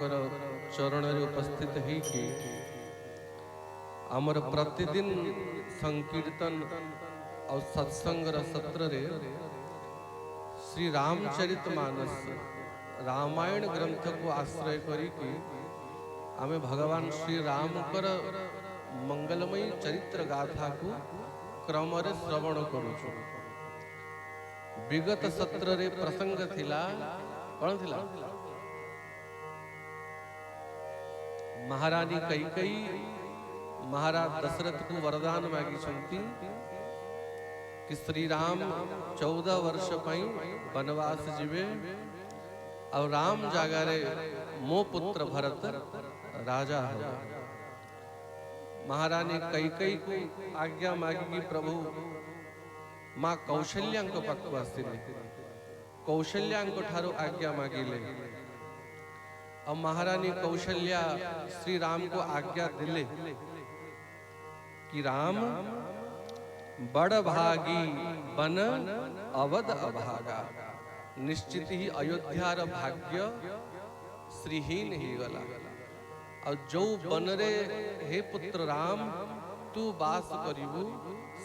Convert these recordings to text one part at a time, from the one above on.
चरण रे उपस्थित है कि आमर प्रतिदिन संकीर्तन और सत्संग सत्र रे श्री रामचरितमानस रामायण ग्रंथ को आश्रय करी कि आमे भगवान श्री राम कर मंगलमयी चरित्र गाथा को क्रम रे श्रवण करूछु। विगत सत्र रे प्रसंग थिला कौन थिला महारानी कैकेयी महाराज दशरथ को वरदान मागी छंती कि श्री राम 14 वर्ष पई वनवास जीवे और राम जागारे मो पुत्र भरत राजा हो। महारानी कैकेयी को आज्ञा मागी कि प्रभु माँ कौशल्या पाखु आसिले कौशल्या ठारो आज्ञा मागिले और महारानी कौशल्या श्री राम को आज्ञा दिले कि राम बड़ भागी बन अवध अभागा निश्चित ही अयोध्यार भाग्य श्रीहीन ही गला और जो बनरे हे पुत्र राम तू बास करिबू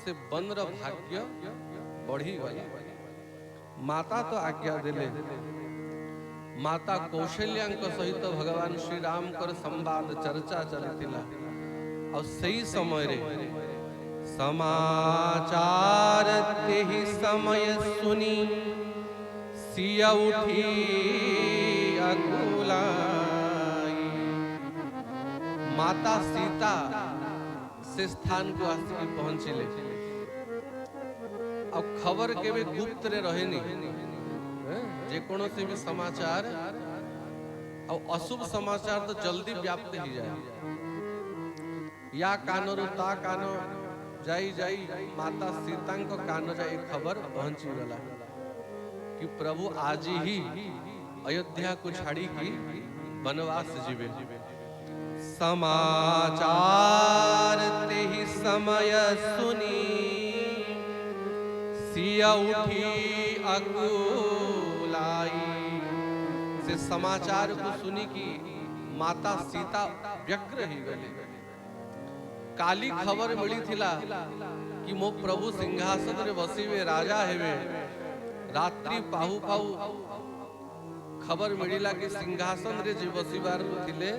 से बनर भाग्य बढ़ी गला। माता तो आज्ञा दिले माता कौशल्या सहित भगवान श्री राम कर संवाद चर्चा चलतिला और सही समय रे समाचार तेहि समय सुनी सिया उठी अकुलाई। माता सीता से स्थान को आसिक पहुंचिले अब खबर केवे गुप्त रे रहेनी जे कोनो से भी समाचार और अशुभ समाचार तो जल्दी व्याप्त ही जाए या कानरू ता कानो जाई जाई माता सीता को कानो जाए खबर पहुंची गला कि प्रभु आज ही अयोध्या को छाड़ी की वनवास जीवे। समाचार ते ही समय सुनी सिया उठी अकुलाई। से समाचार को सुनी कि माता सीता व्यग्र ही गले काली खबर मिली थिला कि मो प्रभु सिंहासन रे बसीवे राजा हेवे। रात्रि पाहु पाहु खबर मिलिला कि सिंहासन रे जे बसीबार थिले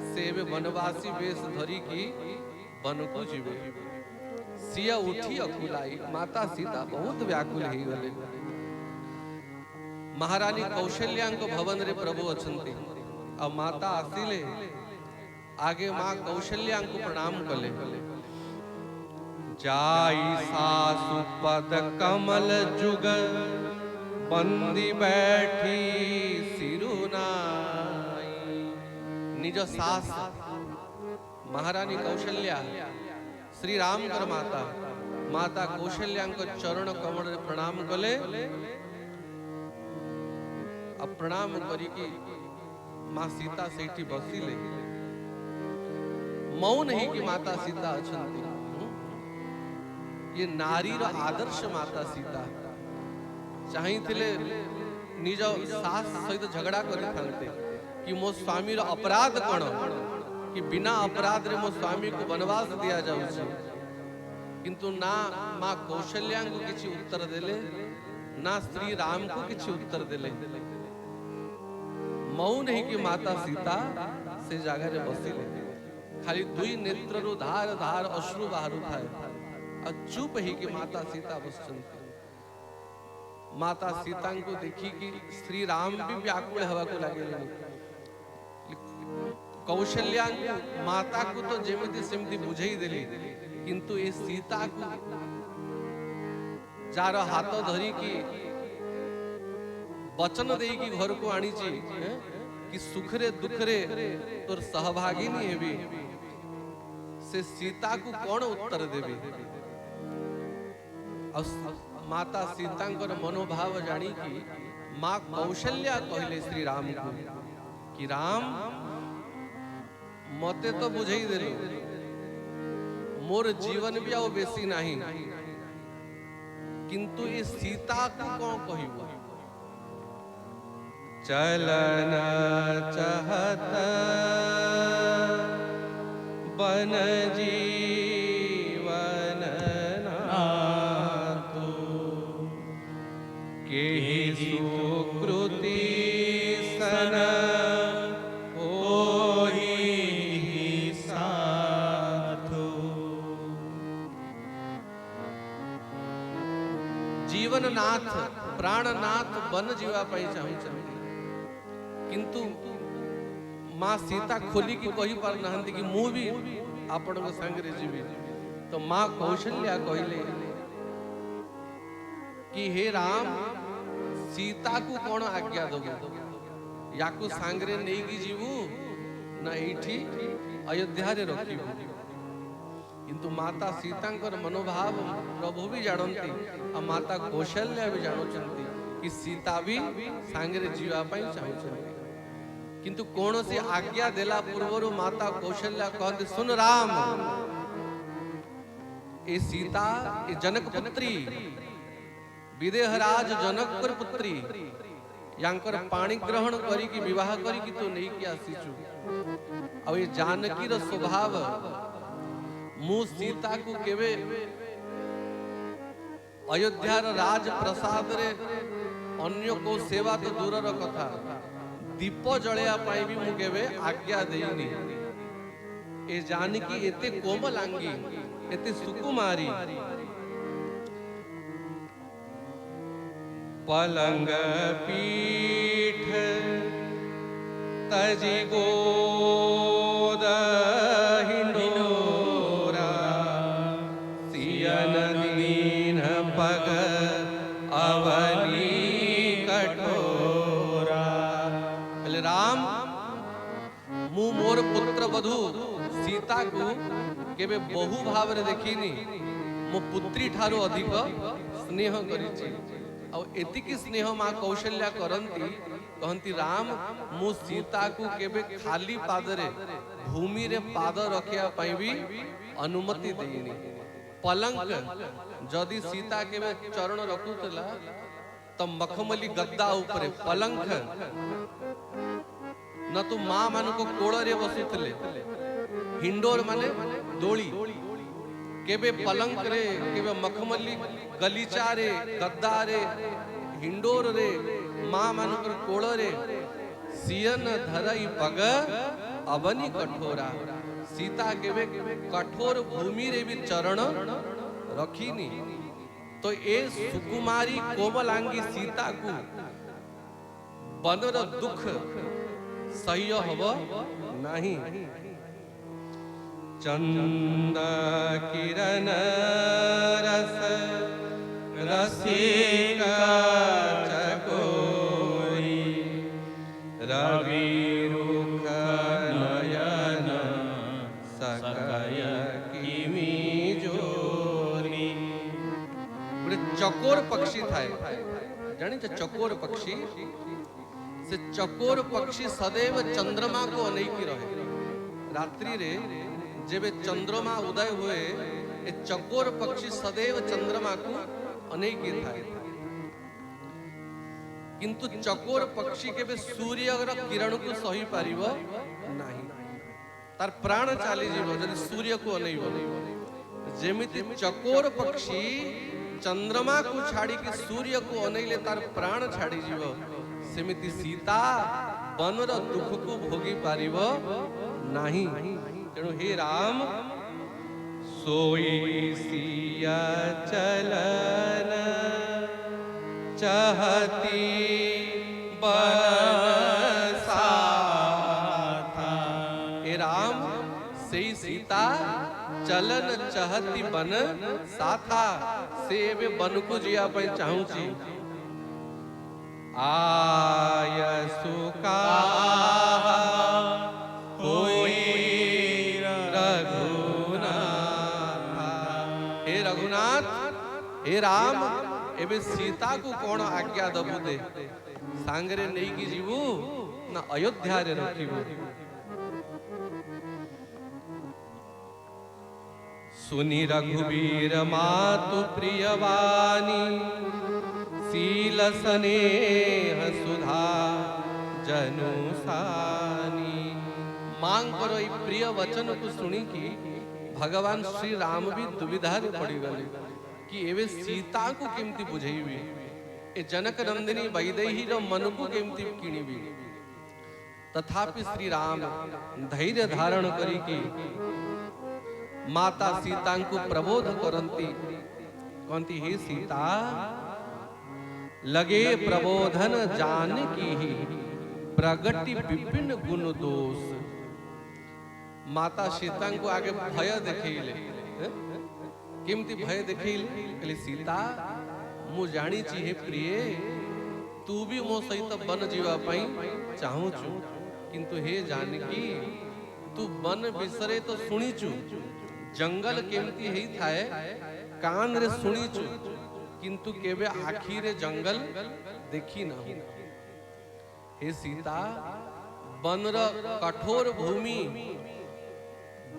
से वनवासी वेश धरी की वन को जीवे। सिया उठी अकुलाई माता सीता बहुत व्याकुल ही गले। महारानी कौशल्या को भवन रे प्रभु अछंती और माता आसिले आगे माँ कौशल्या को प्रणाम कले। जाई सासु पद कमल जुग बंदी बैठी सिरुनाई। निज सास महारानी कौशल्या श्री राम कर माता माता कौशल्या को चरण कमल रे प्रणाम कले। अब प्रणाम करी कि माँ सीता सेठी बसिले मौन ही कि माता सीता अछंती। ये नारी रो आदर्श माता सीता चाही थिले निज सास सहित झगड़ा करि थांते कि मो स्वामी रो अपराध कण कि बिना अपराध रे मो स्वामी को वनवास दिया जाउ छी। किंतु ना माँ कौशल्या को किछि उत्तर देले ना श्री राम को किछि उत्तर देले। मौन ही कि माता सीता से जगह रे बसिले खाली दुई नेत्र रु धार धार अश्रु बाहरु थाए और चुप ही कि माता सीता बसचंती। माता सीता को देखी कि श्री राम भी व्याकुल हवा को लगे। कौशल्या माता को तो जेमिति सेमिति बुझेई देली किंतु ये सीता को जार हाथ धरी की वचन दे की घर को आनी ची कि सुखरे दुखरे तोर सहभागी नहीं हेबी से सीता को कौन उत्तर देबी। और माता सीता मनोभाव जानी कि माँ कौशल्या कहले श्री राम को कि राम मते तो बुझेई देलो मोर जीवन भी आओ बेसी नहीं किंतु ये सीता को कौन कहबो। चलन चहत बन जीवन नाथु के सुकृति सन होहि साधु। जीवन नाथ प्राणनाथ बन जीवा पाई चाहूँ किंतु माँ सीता खोली की कही पार नहंती कि मु भी आपण को संगरे जीवी। तो माँ कौशल्या कहले कि हे राम सीता को कौन आज्ञा दबो याकू सांगरे नहीं की जीवू ना एठी अयोध्या रे रखिबू। किंतु माता सीतांकर मनोभाव प्रभु भी जानती और माता कौशल्या भी जानती कि सीता भी सांगरे जीवा पाई चाहूँ किंतु कौन से आज्ञा देला पूर्व माता कौशल्या कहते सुन राम ए सीता ए जनक पुत्री विदेहराज जनक पुत्री यांकर पानी ग्रहण करी की विवाह करी की तो नहीं किया आसीचु और ये जानकी रो स्वभाव मु सीता को केवे अयोध्या राज प्रसाद रे अन्य को सेवा तो दूर रो कथा दीप जलिया पाई भी मु केवे आज्ञा देइनी। ए जानकी एते कोमलांगी एते सुकुमारी पलंग पीठ तजी गोद हिंडोरा सियन दीन पग अवनी कठोरा। बोले राम मु मोर पुत्र वधु सीता को केबे बहु भाव रे देखिनी मो पुत्री ठारो अधिक स्नेह करिछि और एतिकी स्नेह माँ कौशल्या करंती कहंती राम मु सीता को केबे खाली पाद रे भूमि रे पाद रखिया पाई भी अनुमति देनी। पलंक जदि सीता केबे चरण रखुतला तो मखमली गद्दा ऊपर पलंक न तो माँ मान को कोड़ रे बसुतले हिंडोर माने दोली केबे पलंक रे केबे मखमली गलीचा रे गद्दा रे हिंडोर रे माँ मानकर कोड़ रे सियन धरई पग अबनी कठोरा। सीता केबे कठोर भूमि रे भी चरण रखीनी। तो ए सुकुमारी कोमलांगी सीता को बनर दुख सह्य हब नहीं। चंद किरण रस रसिका चकोरी रवि रुख नयन सकय किमी जोरी। चकोर पक्षी थाए जानी चकोर पक्षी से चकोर पक्षी सदैव चंद्रमा को अनैकी रहे। रात्रि रे जेबे चंद्रमा उदय हुए ए चकोर पक्षी सदैव चंद्रमा को अनैकी थाए किंतु चकोर पक्षी केबे सूर्य किरण को सही पारिबो नाही तार प्राण चाली जीवो जदि सूर्य को अनैबो। जेमिति चकोर पक्षी चंद्रमा को छाड़ी कि सूर्य को अनैले तार प्राण छाड़ी जीवो सेमिति सीता बनर दुख को भोगी पारिबो नाही। तेणु हे राम सोई सिया चलन चहती बन साथा। हे राम सेई सीता चलन चहती बन साथा से एबे बन को जिया पे चाहूची। आय सुका होई हे राम एबे सीता को कौन आज्ञा दबु दे सांगरे नहीं की जीवू ना अयोध्या रे रखिबू। सुनी रघुवीर मातु प्रियवानी शील स्नेह सुधा जनुसानी। मांकर ये प्रिय वचन को सुनी कि भगवान श्री राम भी दुविधा पड़ी गले कि एवे सीता को केमती बुझेबी, ए जनक नंदिनी वैदेही मन को केमती किणीबी। तथापि श्री राम धैर्य धारण करी कि माता सीता को प्रबोध करंती, कहती हे सीता लगे प्रबोधन जान की ही प्रगति विभिन्न गुण दोष। माता सीता को आगे भय देखले, केमती भय देखले कहले सीता मु जानी छि हे प्रिय तू भी मो सहित वन जीवा पई चाहूचु, किंतु हे जानकी तू वन विषय तो शुणीचु, जंगल केमती हेई थाए कान रे शुणीचु, किंतु केवे आखी रे जंगल देखी ना। हे सीता बनर कठोर भूमि,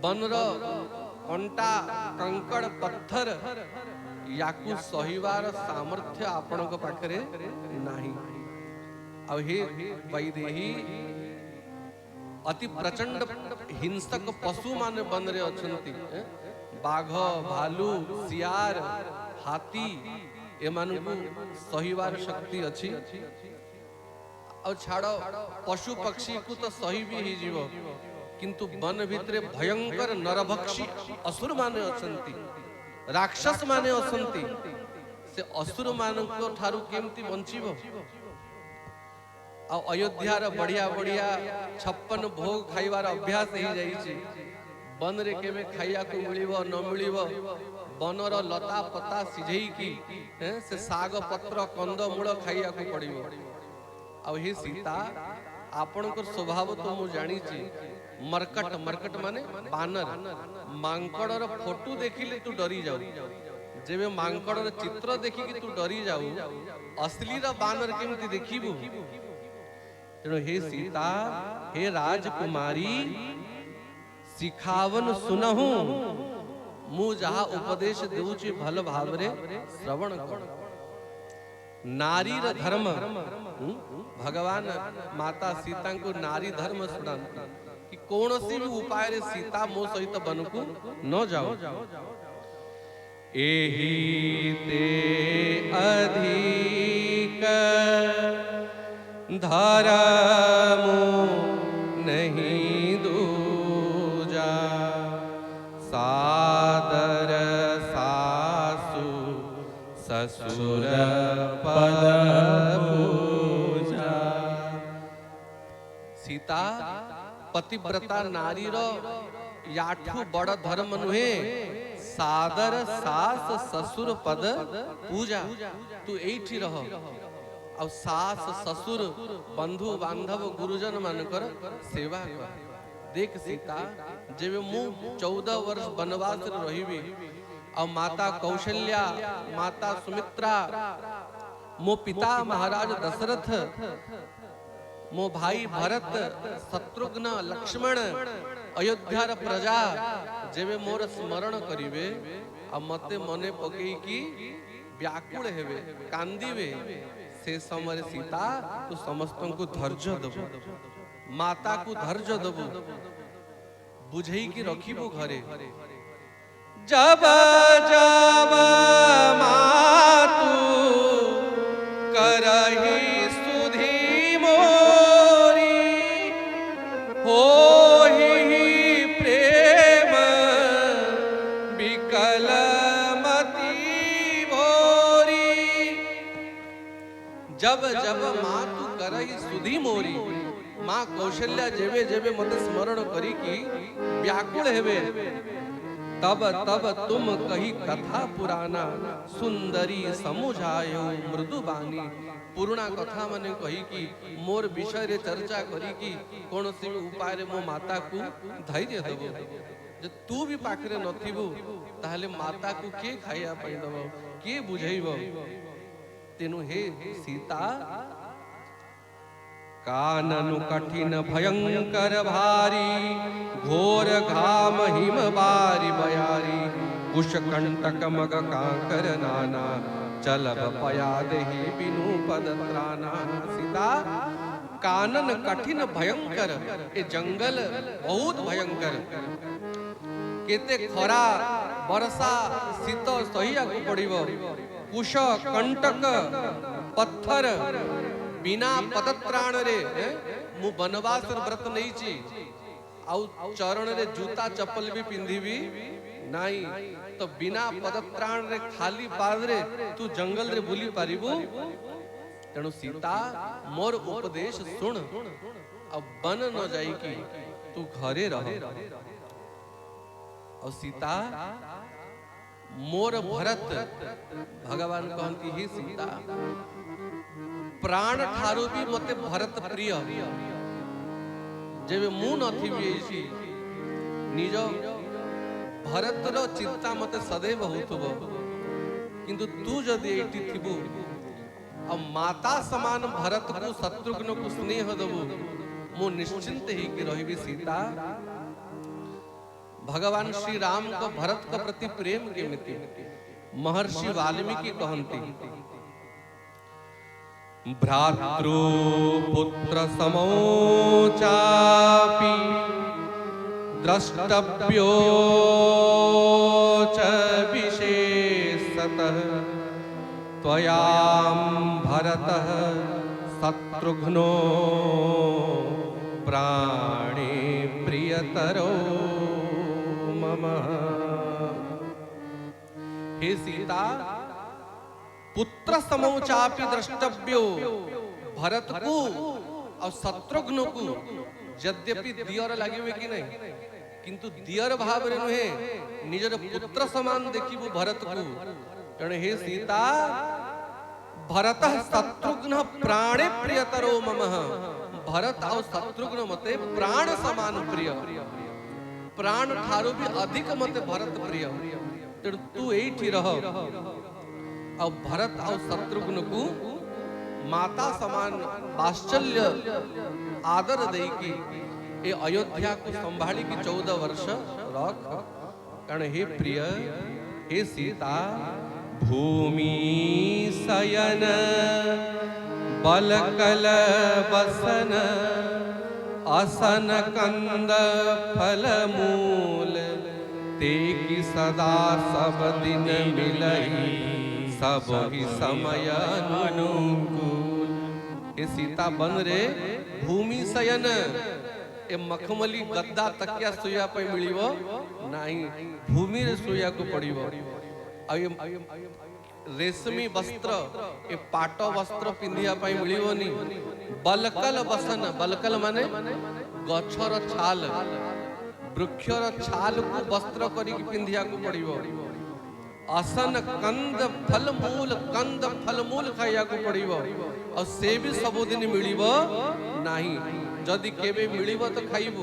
बनर कंटा कंकड़ पत्थर याकु सहिवार सामर्थ्य आपनक पाखरे नाही। अब हे वैदेही अति प्रचंड हिंसक पशु माने बनरे अछंती, बाघ भालू सियार हाथी एमानकु सहिवार शक्ति अछि। और छाड़ो पशु पक्षी को तो सही भी ही जीव, किंतु वन भितरे भयंकर नरभक्षी असुर माने अछंती, राक्षस माने अछंती। से असुर मानक ठारू केमती बंचिबो। आ अयोध्यार बढ़िया बढ़िया 56 भोग खाइबार अभ्यास ही जाइछि, वन रे केमे खाइया को मिलिबो न मिलिबो, बनर लता पता सिझेई की से साग पत्र कंद मूल खाइया को पड़िबो। आ हे सीता आपनकर स्वभाव तो मु जानी छी, मरकट मरकट माने बानर, मांकड़र फोटो देखिले तू डरी जाऊ, जेबे मांकड़र चित्र देखि कि तू डरी जाऊ, असली रा बानर केमती देखिबू। तेणु हे सीता हे राजकुमारी सिखावन सुनहु, मु जहा उपदेश देउछि भल भावरे श्रवण कर। नारी र धर्म भगवान माता सीता को नारी धर्म सुनांती कि कौनसी भी उपाय रे सीता मो सहित बनकु न जाओ। एही ते अधिक धर्मो नहीं दूजा, सादर सासु ससुर पद पूजा। सीता पतिव्रता नारी रो याठू बड़ धर्म नुहे, सादर सास ससुर पद पूजा। तू एठी रह, और सास ससुर बंधु बांधव गुरुजन मानकर सेवा कर। देख सीता जेबे मु 14 वर्ष वनवास रहिबी, और माता कौशल्या माता सुमित्रा मो पिता महाराज दशरथ मो भाई भरत शत्रुघ्न लक्ष्मण अयोध्यार प्रजा जेबे मोर स्मरण करिवे, आ मते मने पकई की व्याकुल हेबे कांदीबे, से समय सीता तू समस्त को धैर्य दबु, माता को धैर्य दबु, बुझई की रखिबो घरे। जब जब मातु करही सुधी मोरी, होहि प्रेम विकल मति भोरी। जब जब मातु करही सुधी मोरी, माँ कौशल्या जेबे जेबे मते स्मरण करी की व्याकुल हेबे, तब तब तुम कही कथा पुराना, सुंदरी समुझायो मृदुबानी। पुराना कथा माने कही की मोर विषय रे चर्चा करी की कौन सी उपाय रे मो माता को धैर्य देबो। जे तू भी पाखरे नथिबो ताहले माता को के खाइया पई दबो, के बुझैबो। तेनु हे सीता काननु कठिन भयंकर भारी, घोर घाम हिम बारी बयारी। कुश कंटक मग कांकर नाना, चलब पया देहि बिनु पद त्राना। सीता कानन कठिन भयंकर, ए जंगल बहुत भयंकर, केते खरा वर्षा शीत सहिया को पड़िबो, कुश कंटक पत्थर बिना पदत्राण रे मु बनवास व्रत नहीं छी आउ चरण रे जूता चप्पल भी पिंधिबी नाही, तो बिना पदत्राण रे खाली पाद रे तू जंगल रे बुली पारिबू। तेणु सीता मोर उपदेश सुन, अब बन न जाई कि तू घरे रह। और सीता मोर भरत, भगवान कहती ही सीता प्राण ठारू भी मते भरत प्रिय, जेबे मु नथिबी निज भरतर चिंता मते सदैव होथबो, किंतु तू जदि एठी थिबू और माता समान भरत को शत्रुघ्न को स्नेह दबू, मु निश्चिंत ही कि रहिबी सीता। भगवान श्री राम को भरत के प्रति प्रेम के मिति महर्षि वाल्मीकि कहती, भ्रातृ पुत्र समो चापि द्रष्टव्यो च विशेषतः, त्वयां भरतः शत्रुघ्नो प्राणे प्रियतरो मम। हे सीता, पुत्र समोचापि द्रष्टव्यो, भरत को और शत्रुघ्न को यद्यपि दियर लगे कि नहीं, किंतु दियर भाव रे नुहे निजर पुत्र समान देखिबू भरत को। तेणु हे सीता, भरत शत्रुघ्न प्राणे प्रियतरो मम, भरत और शत्रुघ्न मते प्राण समान प्रिय, प्राण ठारू भी अधिक मते भरत प्रिय। तेणु तू एठी रह और भरत और शत्रुघ्न को माता समान वात्सल्य आदर दे कि ए अयोध्या को संभाली की 14 वर्ष रख। कारण हे प्रिय, हे सीता, भूमि शयन बलकल बसन, असन कंद फल मूल, ते की सदा सब दिन मिलई, सब ही समय अनुकूल। हे सीता बन रे भूमि शयन, ए मखमली गद्दा तकिया सोया पे मिलिबो नाही, भूमि रे सोया को पड़िबो। रेशमी वस्त्र, ए पाट वस्त्र पिंधिया पे मिलिबोनी। बलकल बसन, बलकल माने गछर छाल, वृक्षर छाल को वस्त्र करी पिंधिया को पड़िबो। असन कंद फलमूल, कंद फलमूल खाइया को पड़िबो, और से भी सबुदिन मिलिबो नाही। जदि केबे मिलिबो तो खाइबो,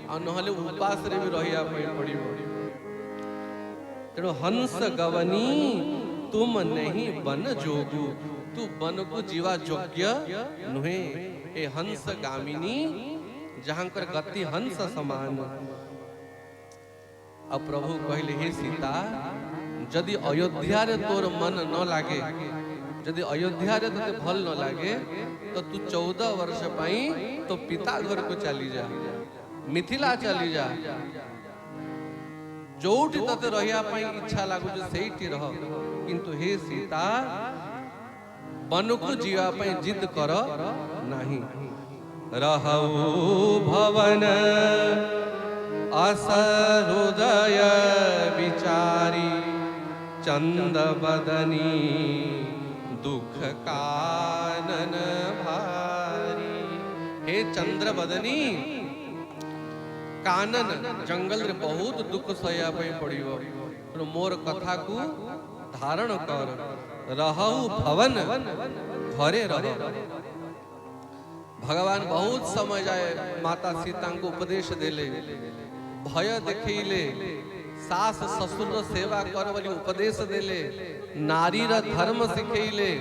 आ नहले उपास रे भी रहिया पड़िबो। तेणु हंस गवनी तुम नहीं बन जोगु, तू बन को जीवा योग्य नुहे। ए हंस गामिनी, जहां कर गति हंस समान। अब प्रभु कहले, हे सीता, जदि अयोध्या रे तोर मन न लागे, जदि अयोध्या रे तोते भल न लागे, तो तू 14 वर्ष पाई तो पिता घर को चली जा, मिथिला चली जा। जोठी तते रहिया पाई इच्छा लागु सेठी रह, किंतु हे सीता, वन को जीवा पाई जिद कर नाही। रहऊ भवन असहृदय विचारी, चंद बदनी दुख कानन भारी। हे चंद्र बदनी, कानन जंगल रे बहुत दुख सया पे पड़िबो, तो मोर कथा को धारण कर। रहऊ भवन, घरे रह। भगवान बहुत समय जाए माता सीता को उपदेश देले, भय देखिले, सास ससुर सेवा कर वाली उपदेश देले, नारी रा धर्म सिखेले,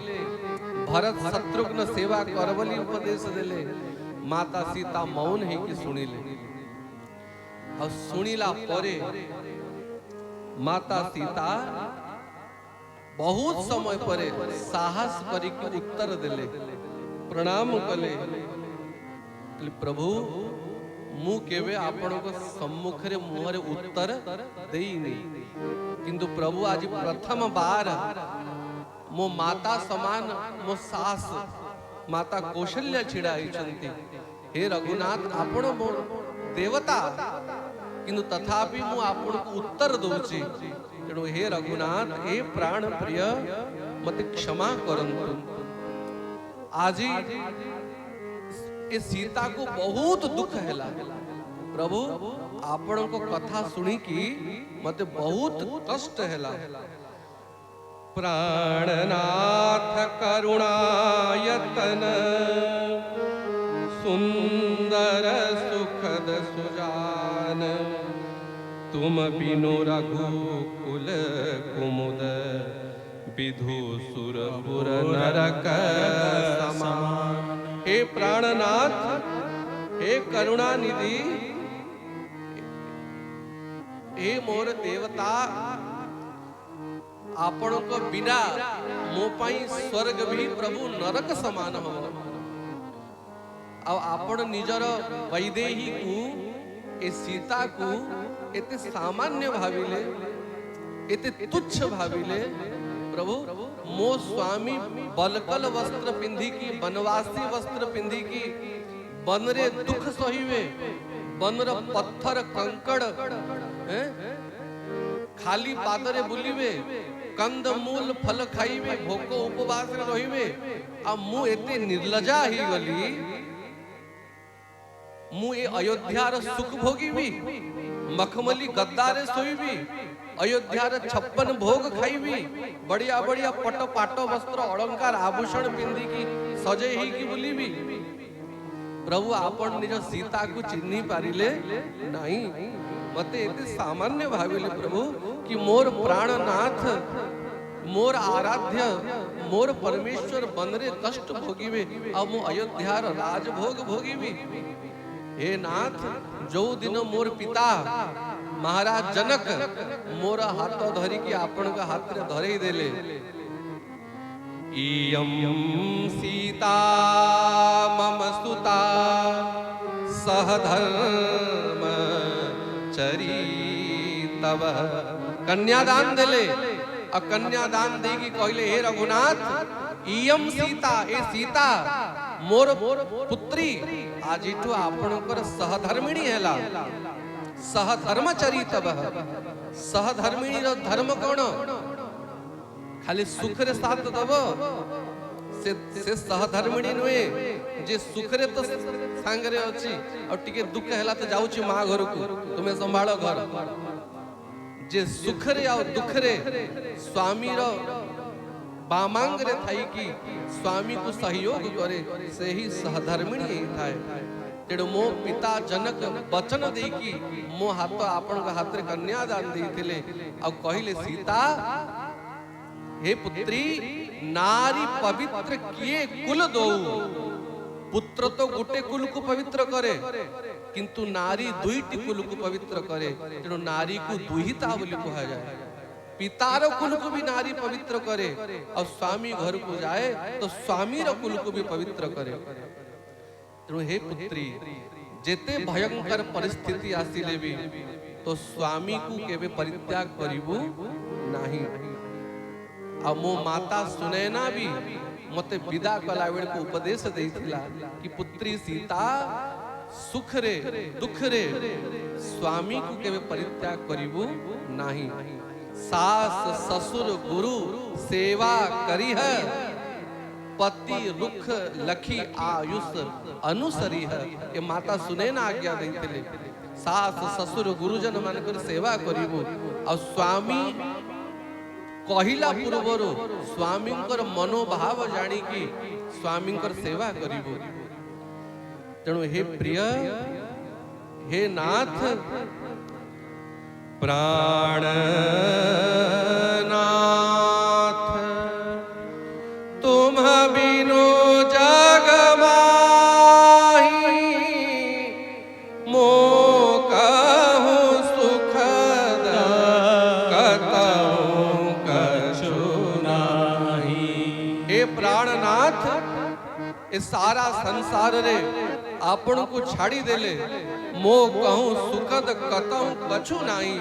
भरत शत्रुघ्न सेवा कर वाली उपदेश देले। माता सीता मौन ही कि सुनिले, और सुनिला परे माता सीता बहुत समय परे साहस करी उत्तर देले, प्रणाम कले। प्रभु मु केवे आपण को सम्मुख रे मुहरे उत्तर देइनी किंतु प्रभु आज प्रथम बार मो माता समान मो सास माता कौशल्या छिड़ा होइछंती। हे रघुनाथ आपण मो देवता किंतु तथापि मु आपण को उत्तर दउची तेणु हे रघुनाथ हे प्राण प्रिय मते क्षमा करंतु। आज ए सीता को बहुत दुख हैला प्रभु आपण को कथा सुनी की मते बहुत कष्ट हैला। प्राणनाथ करुणायतन सुंदर सुखद सुजान तुम बिनु रघुकुल कुमुद विधु सुरपुर नरक समान। हे प्राणनाथ हे करुणानिधि हे मोर देवता आपण को बिना मो पाई स्वर्ग भी प्रभु नरक समान हो। अब आपण निजर वैदेही को ए सीता को एते सामान्य भाविले एते तुच्छ भाविले प्रभु मो स्वामी बलकल वस्त्र पिंधी की बनवासी वस्त्र पिंधी की बनरे दुख सहिवे बनर पत्थर कंकड़ खाली पादरे बुलिवे कंद मूल फल खाइबे भोक उपवास रहिबे आ मु एते निर्लजा ही गली मु ए अयोध्यार सुख भोगीबी मखमली गद्दारे सोईबी अयोध्यार 56 भोग खाइबी बढ़िया बढ़िया पट पाट वस्त्र अलंकार आभूषण पिंधी की सजे ही की बुलीबी। प्रभु आपण निज सीता को चिन्ही पारिले नहीं मते एते सामान्य भाविले प्रभु कि मोर प्राणनाथ मोर आराध्य मोर परमेश्वर बनरे कष्ट भोगीबे आ मु अयोध्यार राजभोग भोगीबी। हे नाथ जो दिन मोर पिता महाराज जनक मोर हाथ धरी की आपण का हाथ रे धरई देले इयं सीता मम सुता सहधर्म चरी तब कन्यादान देले आ कन्यादान देगी कहले हे रघुनाथ इयम सीता ए सीता मोर पुत्री आजिठु आपणकर सहधर्मिणी हैला सहधर्मचरी तब सहधर्मिणी रो धर्म कोन खाली सुख रे साथ दब से सहधर्मिणी नुए जे सुख रे तो सांगरे अछि और टिके दुख हैला तो जाउची मां घर को तुमे संभाळो घर जे सुख रे आ दुख रे स्वामी रो बामांग रे थाई की स्वामी को सहयोग करे से ही सहधर्मिणी ही थाए। तेणु मो पिता जनक वचन दे की मो हाथ आपण का हाथ रे कन्यादान देथिले आ कहिले सीता हे पुत्री नारी पवित्र किए कुल दो पुत्र तो गोटे कुल को पवित्र करे किंतु नारी दुईटी कुल को पवित्र करे तेणु नारी को दुहिता बोली कहा जाए। पितार कुल को भी नारी पवित्र करे और स्वामी घर को जाए तो स्वामी रो कुल को भी पवित्र करे। तेणु हे पुत्री जेते भयंकर परिस्थिति आसिले भी तो स्वामी को केबे परित्याग करिबू नाही। आ मो माता सुनैना भी मते विदा कला बेल को उपदेश देथिला कि पुत्री सीता सुख रे दुख रे स्वामी को केबे परित्याग करिबू नाही। सास ससुर गुरु सेवा करिह पति रुख लखी आयुष अनुसरी है। ये माता सुनैना आज्ञा देथिले सास ससुर गुरुजन मानकर सेवा करिबू और स्वामी कहिला पूर्वरु स्वामींकर मनोभाव जानी की स्वामींकर सेवा करिबू। तेणु हे प्रिय हे नाथ प्राणनाथ तुम बिनु जग माही मो कहु सुखद कतहु कछु नाही। हे प्राणनाथ इस सारा संसार रे आपण को छाड़ी देले मो कहूं सुखद कतहु कछु नाही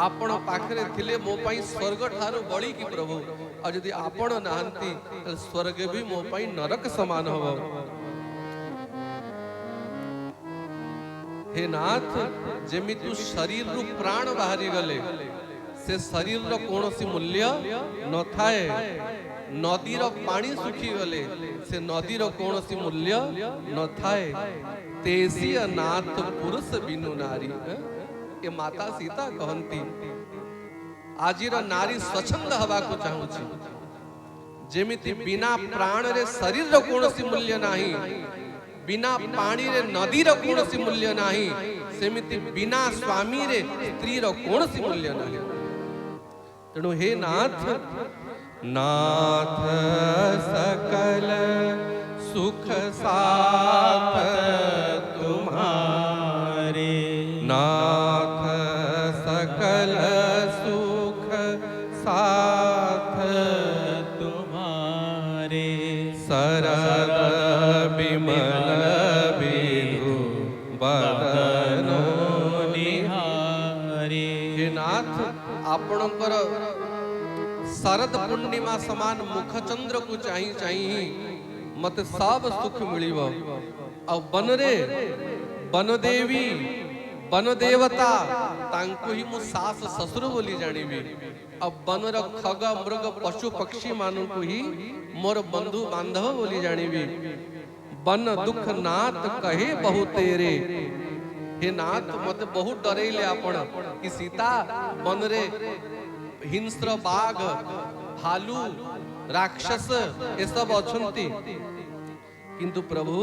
आपण पाखरे थिले मो पाई स्वर्ग ठारू बड़ी की प्रभु और यदि आपण नाहंती स्वर्ग भी मो पाई नरक समान हो। हे नाथ जेमि तू शरीर रु प्राण बाहरी गले से शरीर रो कोनोसी मूल्य न थाए नदी रो पानी सुखी गले से नदी रो कोनोसी मूल्य न थाए तेसी नाथ पुरुष बिनु नारी। ये माता सीता कहती आजिर नारी स्वच्छंद हवा को चाहूची जेमिति बिना प्राण रे शरीर रो कोनोसी मूल्य नाही बिना पानी रे नदी रो कोनोसी मूल्य नाही सेमिति बिना स्वामी रे स्त्री रो कोनोसी मूल्य नाही। तेणु हे नाथ नाथ सकल सुख साथ तुम्हारे नाथ सकल सुख साथ तुम्हारे सरल विमल विधु बदनो निहारे। हे नाथ आपणकर शरद पूर्णिमा समान मुखचंद्र को चाही चाही मत सब सुख मिलिव आ बनरे बनदेवी बनदेवता तांको ही मु सास ससुर बोली जानिबी अब बनर खग मृग पशु पक्षी मानु को ही मोर बंधु बांधव बोली जानिबी बन दुख नाथ कहे बहु तेरे। हे नाथ मत बहुत डरेले आपण कि सीता बनरे हिंस्र बाघ भालू राक्षस ये सब अछंती किंतु प्रभु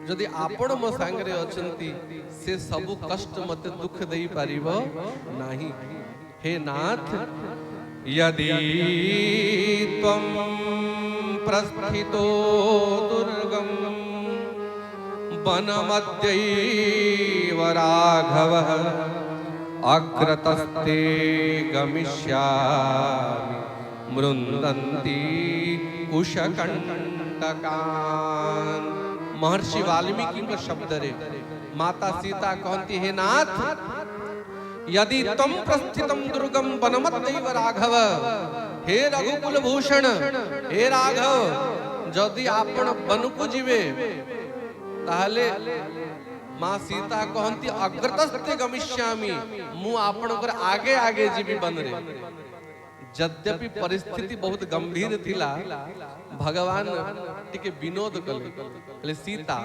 जदि आपण मो सांगरे अछंती से सब कष्ट मते दुख देई पारिबो नाही। हे नाथ यदि त्वं प्रस्थितो दुर्गम वनमध्यैव राघवः अग्रतस्ते गमिष्यामि मृन्दन्ति कुशकण्टकान्। महर्षि वाल्मीकि का शब्द रे माता सीता कहती हे नाथ यदि तम प्रस्थितम दुर्गम वनमध्यैव राघव हे रघुकुल भूषण हे राघव जदि आपण वन को जीवे ताहले मां सीता कहती अग्रतस्ते गमिष्यामि मु आपणकर आगे आगे जीवी बन रे। यद्यपि परिस्थिति बहुत गंभीर थिला भगवान टिके विनोद कले सीता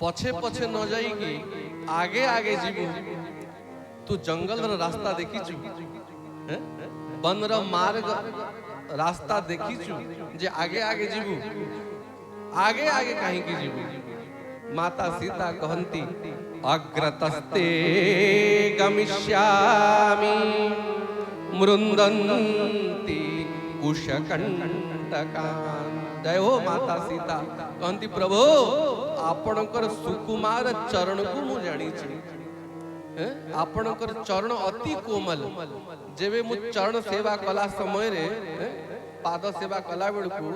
पछे पछे न जाइकी आगे आगे जीवु तू जंगल रो रास्ता देखिछु वन रो मार्ग रास्ता देखिछु जे आगे आगे जीवु आगे आगे कहीं की जीवु। माता सीता कहती अग्रतस्ते गमिष्यामि मृन्दन्ति कुशकण्टकान्। जय हो माता सीता कहती प्रभु आपणकर सुकुमार चरण को मु जानी छी आपणकर चरण अति कोमल जेबे मु चरण सेवा कला समय रे पाद सेवा कला बेलू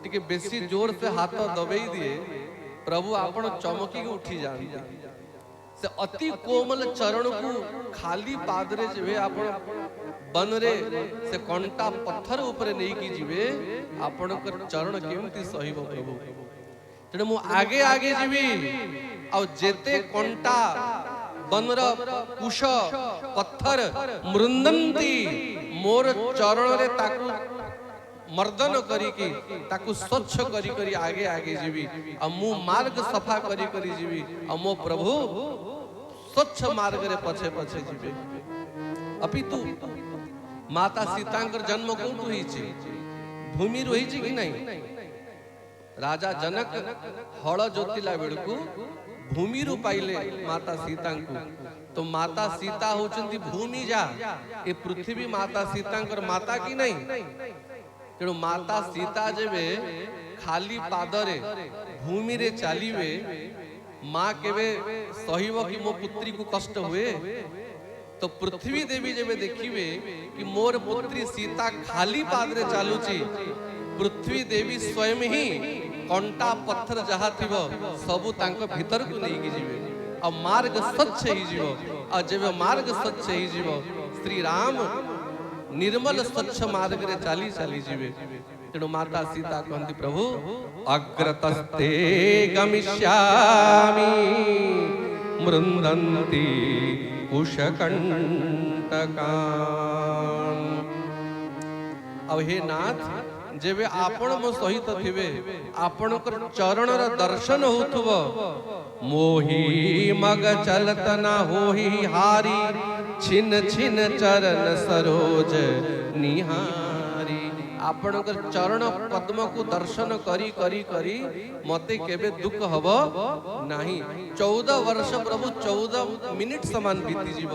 टिके बेसी जोर से हाथ दबेई दिए प्रभु आपण चमकी के उठी जाते से अति कोमल चरण को खाली पाद रे जेबे आपण बन रे से कंटा पत्थर ऊपर नहीं की जीवे आपण चरण केमती सहिब प्रभु तेणु मु आगे आगे जीवी आ जेते कंटा बनर कुश पत्थर मृंदंती मोर चरण रे ताकू मर्दन करी की ताकू स्वच्छ करी करी आगे आगे जीवी आ मु मार्ग सफा करी करी जीवी आ मो प्रभु स्वच्छ मार्ग रे पछे पछे जीवे। अपितु माता सीतांकर जन्म कोठु होई छी भूमि रही छी कि नहीं राजा जनक हल जोतिला बेलकू भूमि रु पाइले माता सीता को तो माता सीता होचंती भूमि जा ए पृथ्वी माता सीतांकर माता की नहीं तेणु माता सीता जेबे खाली पादरे भूमि रे चालीबे माँ केवे सहिब कि मो पुत्री को कष्ट हुए तो पृथ्वी देवी जब देखिए कि मोर पुत्री सीता खाली पादरे चलुची, पृथ्वी देवी स्वयं ही कंटा पत्थर जहा थिबो सबु तांको भीतर को नहीं जीवे और मार्ग स्वच्छ ही जीवो और जब मार्ग स्वच्छ ही जीवो श्री राम निर्मल स्वच्छ मार्ग रे चाली चाली जीवे। तेणु माता सीता कहती प्रभु अग्रतस्ते गमिष्यामि मृंदन्ति कुशकंटकान्। अब हे नाथ जेबे आपण मो सहित थिबे आपण चरण दर्शन होथुबो मोही मग चलत न होही हारी छिन छिन चरण सरोज निहारी। आपण चरण पद्म को दर्शन करी करी करी मते केबे दुख हबो नाही। 14 वर्ष प्रभु 14 मिनिट समान बीती जीव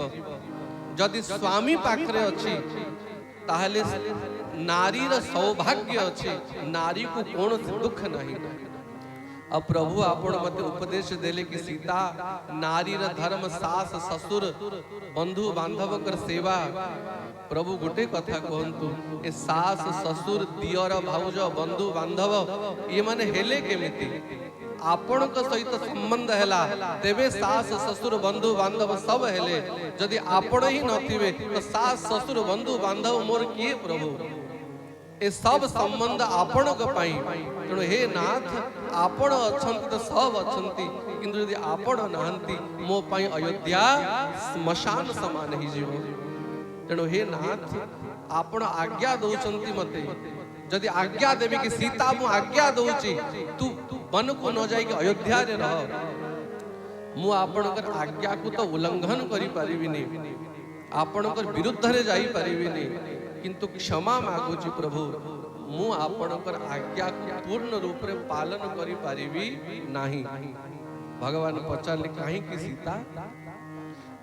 जदि स्वामी पाखरे अछि ताहले नारी र सौभाग्य अच्छे नारी को कौन दुख नहीं। अब प्रभु आपण मते उपदेश देले कि सीता नारी र धर्म सास ससुर बंधु बांधव कर सेवा। प्रभु गोटे कथा कहंतु ए सास ससुर दियर भाउज बंधु बांधव ये माने हेले केमिति आपण को सहित संबंध हैला तेबे सास ससुर बंधु बांधव सब हेले। जदि आपण ही नथिबे तो सास ससुर बंधु बांधव मोर किए प्रभु ए सब संबंध आपण को पाई। तेणु हे नाथ आपण अछंती तो सब अछंती किंतु यदि आपण नाहंती मो पाई अयोध्या श्मशान समान ही जीव। तेणु हे नाथ आपण आज्ञा दउचंती मते जदि आज्ञा देबी कि सीता मु आज्ञा दउची तू वन को न जाई कि अयोध्या रे रह मु आपण कर आज्ञा को तो उल्लंघन करि परिबिनी आपण कर विरुद्ध रे जाई परिबिनी किंतु क्षमा मागुची प्रभु मु आपणकर आज्ञा पूर्ण रूप रे पालन करि पारिबी नाही। भगवान पचारले काहे कि सीता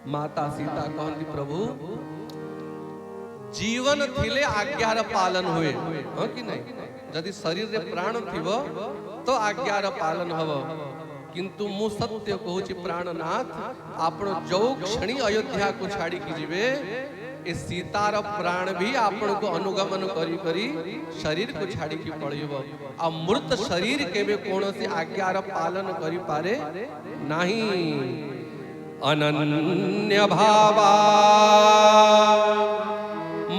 माता सीता कहंती प्रभु जीवन थिले आज्ञार पालन हुए हां कि नहीं। जदि शरीर रे प्राण थिबो तो आज्ञार पालन हबो किंतु मु सत्य कहूची प्राणनाथ आपण जो क्षणी अयोध्या को छाड़ी कि जिवे ए सीतार प्राण भी आपण को अनुगमन करी करी शरीर को छाड़ी की पड़िबो। आ मृत शरीर केबे कोनोसी आज्ञार पालन करी पारे नहीं। अनन्य भावा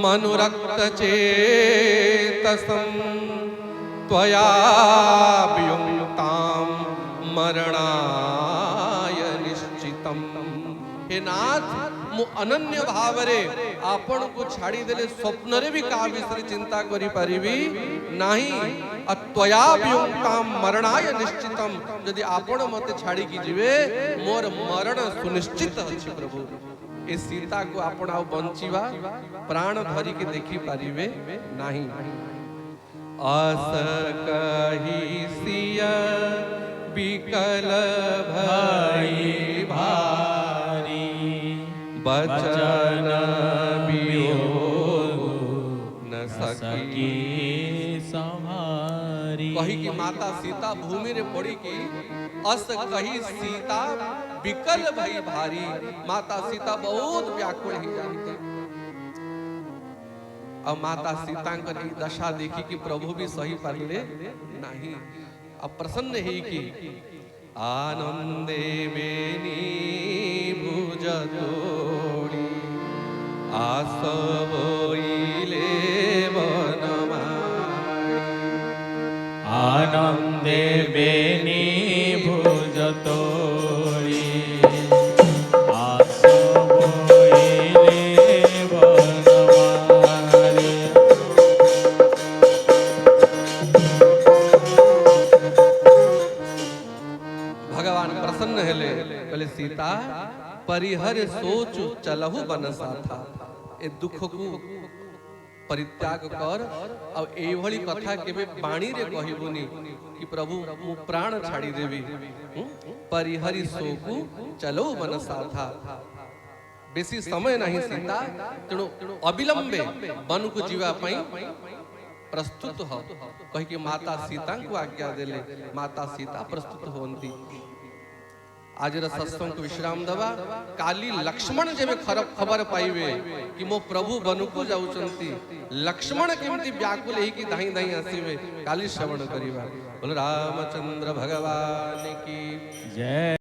मनुरक्त चेतसं त्वया वियुक्तां मरणाय निश्चितम्। हे नाथ मु अनन्य भावरे आपण को छाड़ी देले स्वप्न रे भी का विषय चिंता करी परिबी नाही। अत्वया वियुक्तां मरणाय निश्चितम यदि आपण मते छाड़ी की जीवे मोर मरण सुनिश्चित अछि प्रभु। ए सीता को आपण आ बंचीवा प्राण धरी के देखि परिबे नाही। आस कहि सिया विकल भई भारी बचन वियोग न सकी संहारी। कही कि माता सीता भूमि रे पड़ी की अस कही सीता विकल भई भारी। माता सीता बहुत व्याकुल ही जानती। अब माता सीता की दशा देखी कि प्रभु भी सही पारले नहीं। अब प्रसन्न ही कि आनंदे बेनी भुज तोड़ी आसवोइले वनमाई। आनंदे बेनी भुज तोड़ी आसवोइले वनमाई। भगवान प्रसन्न हेले बोले सीता परिहर सोच चलहु बनसा था। ए दुख को परित्याग कर अब एभली कथा केबे बाणी रे कहिबुनी कि प्रभु मु प्राण छाड़ी देवी। परिहरि सोकु चलो बनसा था। बेसी समय नहीं सीता तेणु अविलंबे वन को जीवा पई प्रस्तुत हो कहि कि माता सीता को आज्ञा देले। माता सीता प्रस्तुत होंती। आज सत्संग को विश्राम दबा काली लक्ष्मण जेबे खबर पाइबे कि मो प्रभु बनकु जाउचंती लक्ष्मण केमती व्याकुल ही कि धाई धाई आसीबे काली श्रवण करिबा बोल रामचंद्र भगवान की जय।